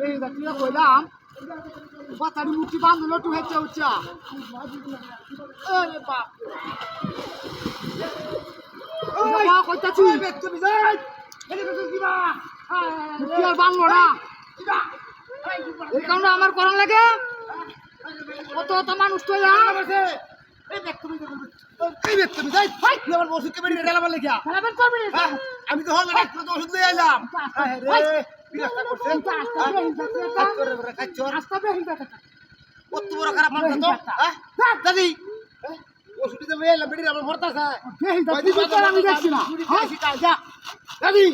এই জাতীয় কইলাম বাতারি মুটি বান্ধলো টু হেচ্ছে উচ্চা আরে বাপ ওই মা কইতাছি তুমি যাই এনে তো দিবা কি আর বাংলো না এই কারণে আমার করণ লাগে কত কত মানুষ তো আছে এই দেখ তুমি তুমি যাই ভাই আমার ওষুধকে বেরিয়ে গেলাম লেখা খেলাবেন করবি আমি তো হল ডাক্তার তো ওষুধ লয়ে আইলাম রে বিরাস্তা করছেন আস্তা বেহিন কত বড় খারাপ মানুষ তো হ্যাঁ দাদি ওষুধ দিতে লয়ে আইলাম বেরিয়ে আমার ভরতাছে আমি দেখছি না যা দাদি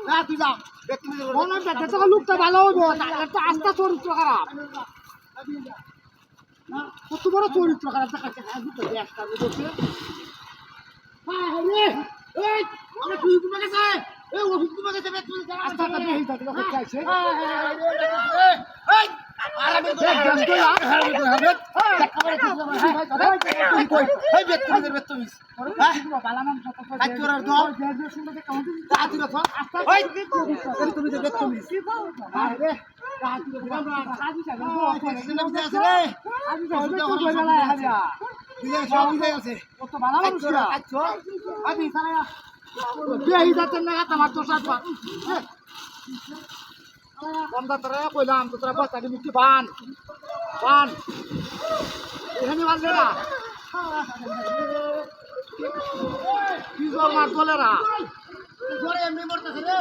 না তুই যা দেখ তুমি বল না বেটা তো লোকটা ভালো হইবো তো আস্তা চরিত্র খারাপ কত বড় চরিত্র খারাপ দেখাচ্ছে একটা বলছে হ্যাঁ রে এই আমরা তুই তোমার কাছে এই ওষুধ তোমার কাছে তুই আস্তা তা বেহি দাও লোক চাইছে এই আরে বেটা হবে একেবারে তুই কই এই বেত তুমি হ্যাঁ বালা নাম কত কাজ করার দাও গ্রাজুয়েশন থেকে কাউন্ট তা তুই রাখ আস্তা তুমি বেত তুমি আরে কইলাম তো তোরা বাচ্চাকে মুক্তি বান বান এখানে বানলে না বিজর মার দলেরা এমনি মরতেছে রে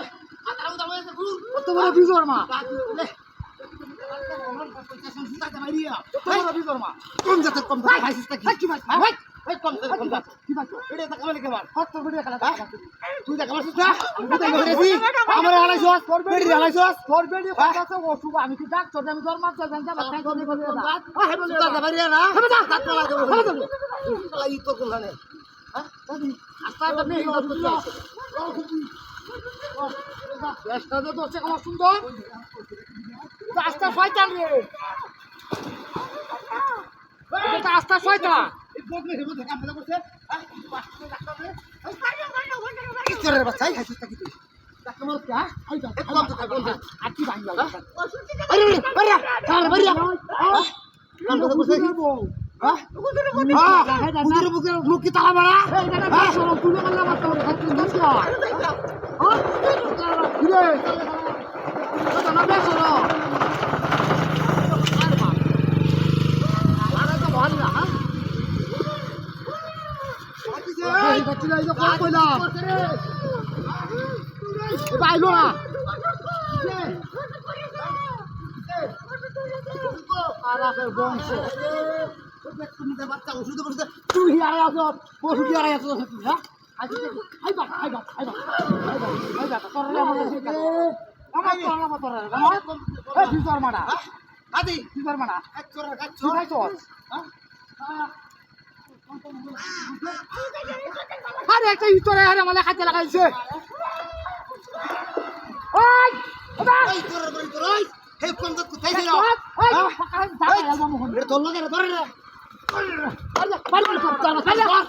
কত বড় বিজর মা কম যাতে কম কি ভাই কম যাতে কি ভাই এটা কামালে কেবার কত ভিডিও খেলা তুই দেখ আমার সুতা আমার আলাইছস বেড়ি আলাইছস তোর বেড়ি কথা ওসু আমি কি ডাক্তার আমি তোর মাছ জান যা তাই করে বলে দাদা দাদা বাড়ি না দাঁত লাগা দেব লাই তো কোন জানে হ্যাঁ দাদি আস্তা নেই চেষ্টা তো হচ্ছে কত সুন্দর রাস্তা শয়তান রে এটা রাস্তা শয়তান এই বদলে হেবো দেখা মজা করছে হ্যাঁ পাঁচটা ডাক্তার রে কি করে বাচ্চাই হাসিস কি তুই ডাক্তার মার কি আই যা কম তো বল আর কি ভাই লাগা আরে বাড়িয়া কার বাড়িয়া হ্যাঁ কাম তো করছে কি বল হ্যাঁ বুকের বুকের মুখ কি তালা মারা হ্যাঁ তুই বললা মাত্র তুই দোষ হ্যাঁ কি রে তো না বেসরো পাইলো না বংশ বাচ্চা ওষুধ বসে তুই হারাই আছো ওষুধ হারাই আছো হ্যাঁ আরে একটা ইতরে আরে আমালে খাতে লাগাইছে ওই ওই তোর বড় তোর ওই হে কোন তো কোথায় গেল ওই ফাকা ধরে ধরে ধরে আরে বাড়ি করতে না